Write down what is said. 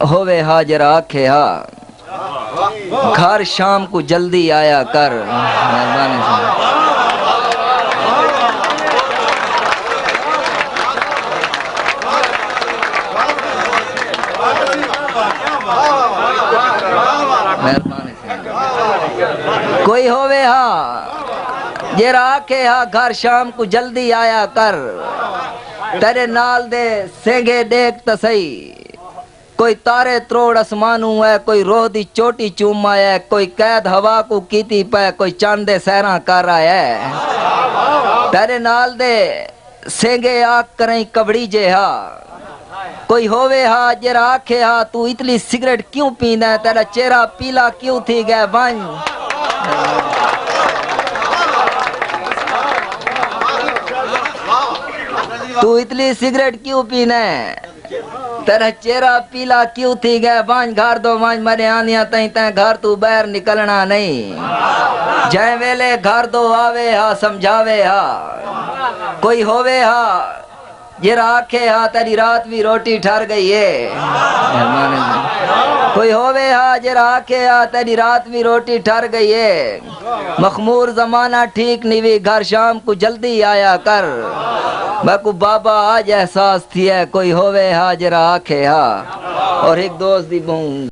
ہووے حاضر آکھے ہا گھر شام کو جلدی آیا کر مہربانی سے کوئی ہووے ہاں یہ راکھے ہاں گھر شام کو جلدی آیا کر تیرے نال دے سینگے دیکھ تسئی کوئی تارے تروڑ اسمانوں ہے کوئی روح دی چوٹی چوم آیا ہے کوئی قید ہوا کو کیتی پہ کوئی چاندے سیراں کر رہا ہے تیرے نال دے سینگے آگ کریں کبڑی جے ہاں کوئی ہووے ہاں جرا آکھے ہاں تو اتلی سگریٹ کیوں پینا ہے تیرا چہرہ پیلا کیوں تھی گئے بان تو اتلی سگریٹ کیوں پینا ہے تیرا چہرہ پیلا کیوں تھی گئے بان گھر دو بان مرے آنیاں تہیں تہیں گھر تو بیر نکلنا نہیں جائیں ویلے گھر دو آوے ہاں سمجھاوے ہاں کوئی ہووے ہاں یہ راکھے ہاں تیری رات بھی روٹی ٹھر گئی ہے کوئی ہووے ہاں یہ راکھے ہاں تیری رات بھی روٹی ٹھر گئی ہے مخمور زمانہ ٹھیک نہیں بھی گھر شام کو جلدی آیا کر میں کو بابا آج احساس تھی ہے کوئی ہووے ہاں یہ راکھے ہاں اور ایک دوست دی بہن